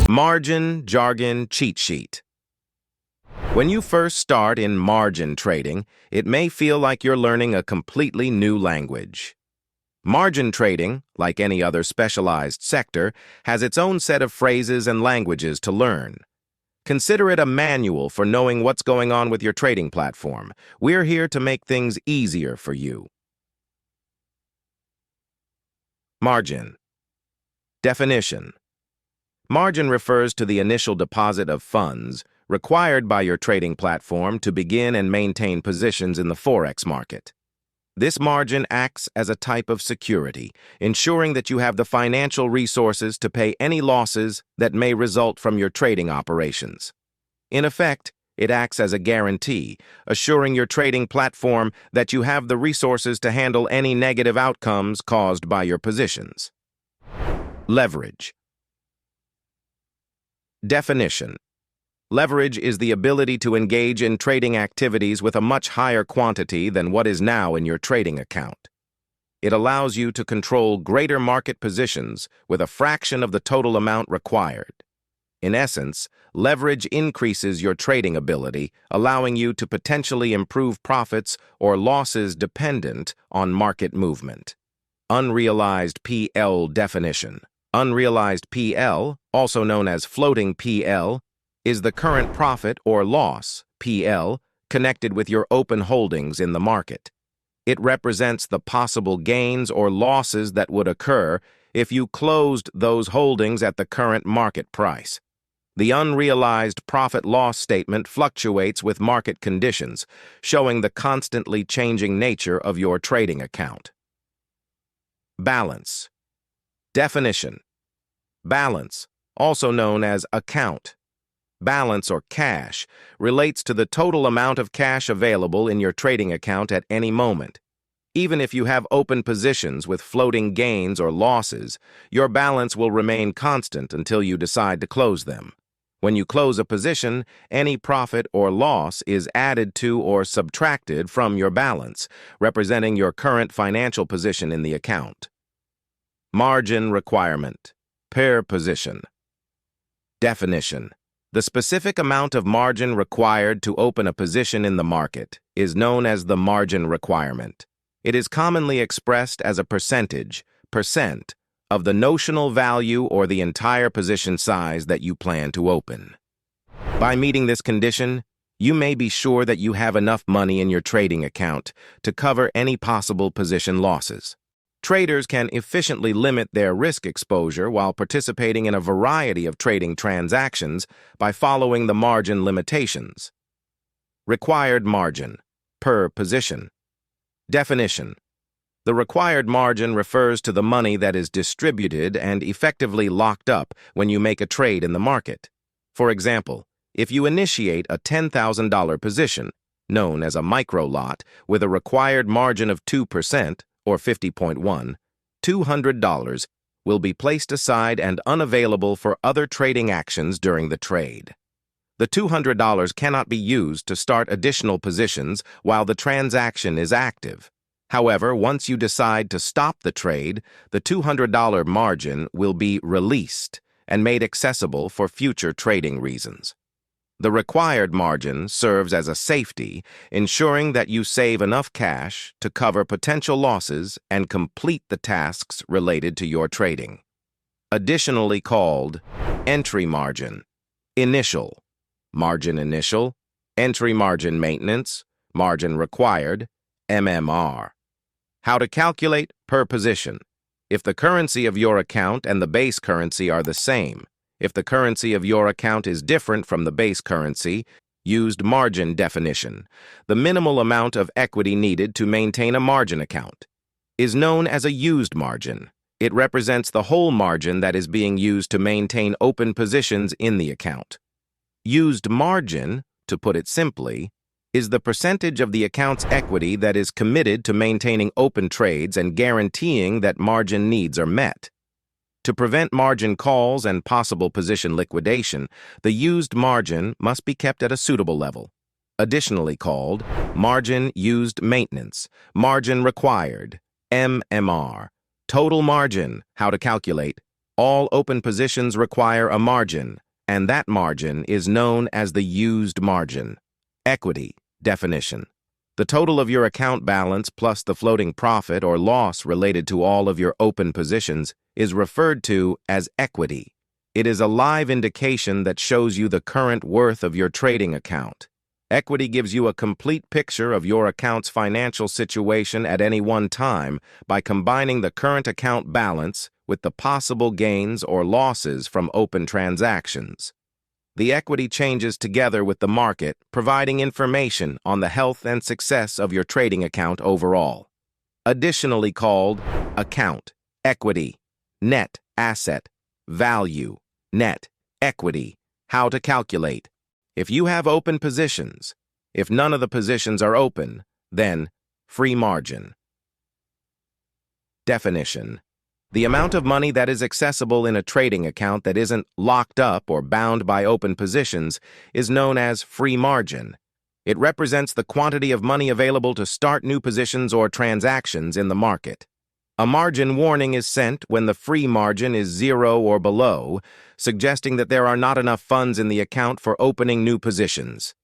Margin Jargon Cheat Sheet. When you first start in margin trading, it may feel like you're learning a completely new language. Margin trading, like any other specialized sector, has its own set of phrases and languages to learn. Consider it a manual for knowing what's going on with your trading platform. We're here to make things easier for you. Margin. Definition. Margin refers to the initial deposit of funds required by your trading platform to begin and maintain positions in the Forex market. This margin acts as a type of security, ensuring that you have the financial resources to pay any losses that may result from your trading operations. In effect, it acts as a guarantee, assuring your trading platform that you have the resources to handle any negative outcomes caused by your positions. Leverage. Definition. Leverage is the ability to engage in trading activities with a much higher quantity than what is now in your trading account. It allows you to control greater market positions with a fraction of the total amount required. In essence, leverage increases your trading ability, allowing you to potentially improve profits or losses dependent on market movement. Unrealized PL definition. Unrealized PL, also known as floating PL, is the current profit or loss, PL, connected with your open holdings in the market. It represents the possible gains or losses that would occur if you closed those holdings at the current market price. The unrealized profit-loss statement fluctuates with market conditions, showing the constantly changing nature of your trading account. Balance. Definition. Balance, also known as account. Balance or cash relates to the total amount of cash available in your trading account at any moment. Even if you have open positions with floating gains or losses, your balance will remain constant until you decide to close them. When you close a position, any profit or loss is added to or subtracted from your balance, representing your current financial position in the account. Margin requirement. Per position. Definition. The specific amount of margin required to open a position in the market is known as the margin requirement. It is commonly expressed as a percentage, percent, of the notional value or the entire position size that you plan to open. By meeting this condition, you may be sure that you have enough money in your trading account to cover any possible position losses. Traders can efficiently limit their risk exposure while participating in a variety of trading transactions by following the margin limitations. Required margin, per position. Definition. The required margin refers to the money that is distributed and effectively locked up when you make a trade in the market. For example, if you initiate a $10,000 position, known as a micro lot, with a required margin of 2%, or 50.1, $200 will be placed aside and unavailable for other trading actions during the trade. The $200 cannot be used to start additional positions while the transaction is active. However, once you decide to stop the trade, the $200 margin will be released and made accessible for future trading reasons. The required margin serves as a safety, ensuring that you save enough cash to cover potential losses and complete the tasks related to your trading. Additionally called entry margin, initial, margin initial, entry margin maintenance, margin required, MMR. How to calculate per position. If the currency of your account and the base currency are the same, if the currency of your account is different from the base currency, used margin definition, the minimal amount of equity needed to maintain a margin account, is known as a used margin. It represents the whole margin that is being used to maintain open positions in the account. Used margin, to put it simply, is the percentage of the account's equity that is committed to maintaining open trades and guaranteeing that margin needs are met. To prevent margin calls and possible position liquidation, the used margin must be kept at a suitable level. Additionally called margin used maintenance, margin required, MMR. Total margin, how to calculate, All open positions require a margin, and that margin is known as the used margin. Equity definition. The total of your account balance plus the floating profit or loss related to all of your open positions is referred to as equity. It is a live indication that shows you the current worth of your trading account. Equity gives you a complete picture of your account's financial situation at any one time by combining the current account balance with the possible gains or losses from open transactions. The equity changes together with the market, providing information on the health and success of your trading account overall. Additionally called account, equity, net asset, value, net equity, how to calculate. If you have open positions, if none of the positions are open, then free margin. Definition. The amount of money that is accessible in a trading account that isn't locked up or bound by open positions is known as free margin. It represents the quantity of money available to start new positions or transactions in the market. A margin warning is sent when the free margin is 0 or below, suggesting that there are not enough funds in the account for opening new positions.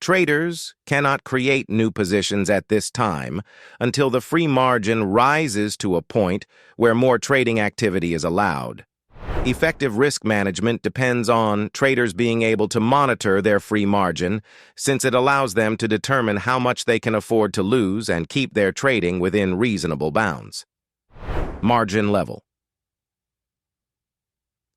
Traders cannot create new positions at this time until the free margin rises to a point where more trading activity is allowed. Effective risk management depends on traders being able to monitor their free margin, since it allows them to determine how much they can afford to lose and keep their trading within reasonable bounds. Margin level.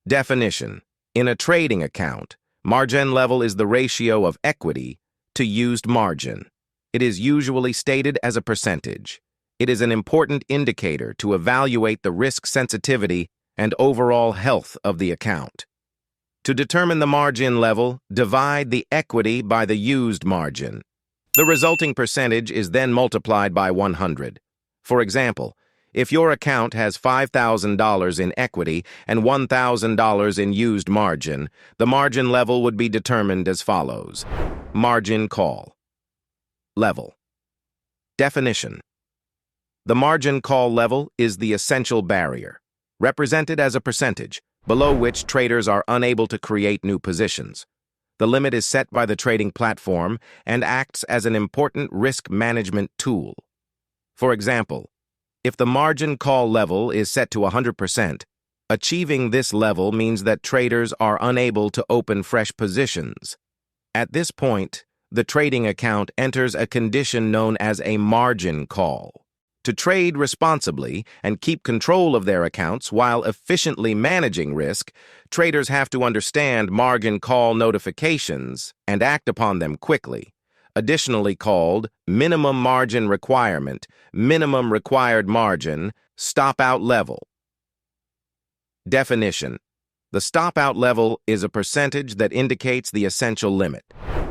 Definition. In a trading account, margin level is the ratio of equity to used margin. It is usually stated as a percentage. It is an important indicator to evaluate the risk sensitivity and overall health of the account. To determine the margin level, divide the equity by the used margin. The resulting percentage is then multiplied by 100. For example, if your account has $5,000 in equity and $1,000 in used margin, the margin level would be determined as follows. Margin call. Level. Definition. The margin call level is the essential barrier, represented as a percentage, below which traders are unable to create new positions. The limit is set by the trading platform and acts as an important risk management tool. For example, if the margin call level is set to 100%, achieving this level means that traders are unable to open fresh positions. At this point, the trading account enters a condition known as a margin call. To trade responsibly and keep control of their accounts while efficiently managing risk, traders have to understand margin call notifications and act upon them quickly. Additionally called minimum margin requirement, minimum required margin, stop-out level. Definition. The stop-out level is a percentage that indicates the essential limit,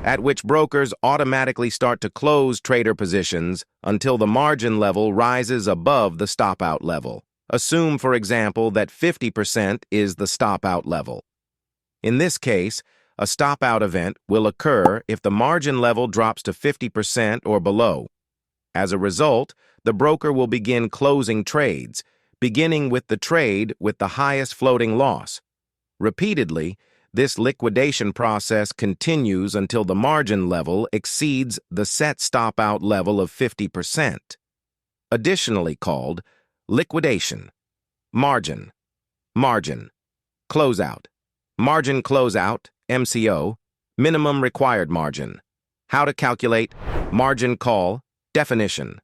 at which brokers automatically start to close trader positions until the margin level rises above the stop-out level. Assume, for example, that 50% is the stop-out level. In this case, a stop-out event will occur if the margin level drops to 50% or below. As a result, the broker will begin closing trades, beginning with the trade with the highest floating loss. Repeatedly, this liquidation process continues until the margin level exceeds the set stop-out level of 50%. Additionally called liquidation, margin, closeout, margin closeout, MCO, minimum required margin. How to calculate margin call. Definition.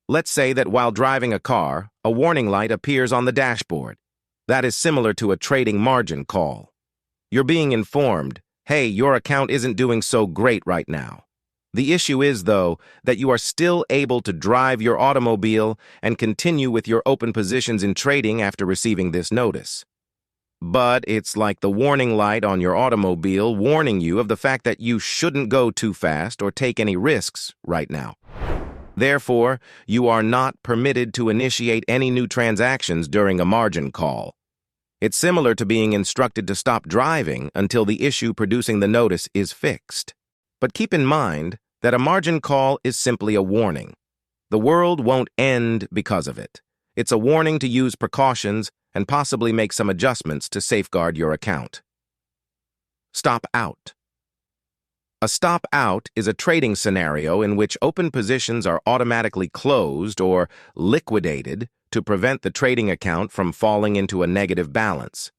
Let's say that while driving a car, a warning light appears on the dashboard. That is similar to a trading margin call. You're being informed, hey, your account isn't doing so great right now. The issue is, though, that you are still able to drive your automobile and continue with your open positions in trading after receiving this notice. But it's like the warning light on your automobile warning you of the fact that you shouldn't go too fast or take any risks right now. Therefore, you are not permitted to initiate any new transactions during a margin call. It's similar to being instructed to stop driving until the issue producing the notice is fixed. But keep in mind that a margin call is simply a warning. The world won't end because of it. It's a warning to use precautions and possibly make some adjustments to safeguard your account. Stop out. A stop out is a trading scenario in which open positions are automatically closed or liquidated to prevent the trading account from falling into a negative balance.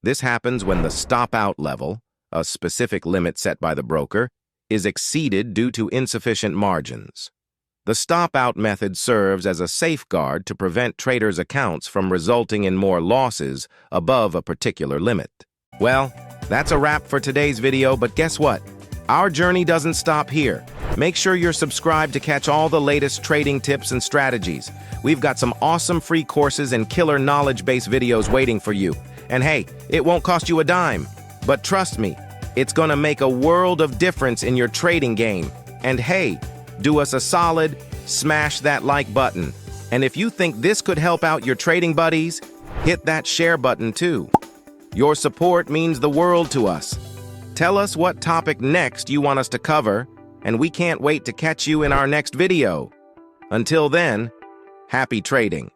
This happens when the stop out level, a specific limit set by the broker, is exceeded due to insufficient margins. The stop out method serves as a safeguard to prevent traders' accounts from resulting in more losses above a particular limit. Well, that's a wrap for today's video, but guess what? Our journey doesn't stop here. Make sure you're subscribed to catch all the latest trading tips and strategies. We've got some awesome free courses and killer knowledge-based videos waiting for you. And hey, it won't cost you a dime. But trust me, it's gonna make a world of difference in your trading game. And hey, do us a solid, smash that like button. And if you think this could help out your trading buddies, hit that share button too. Your support means the world to us. Tell us what topic next you want us to cover, and we can't wait to catch you in our next video. Until then, happy trading.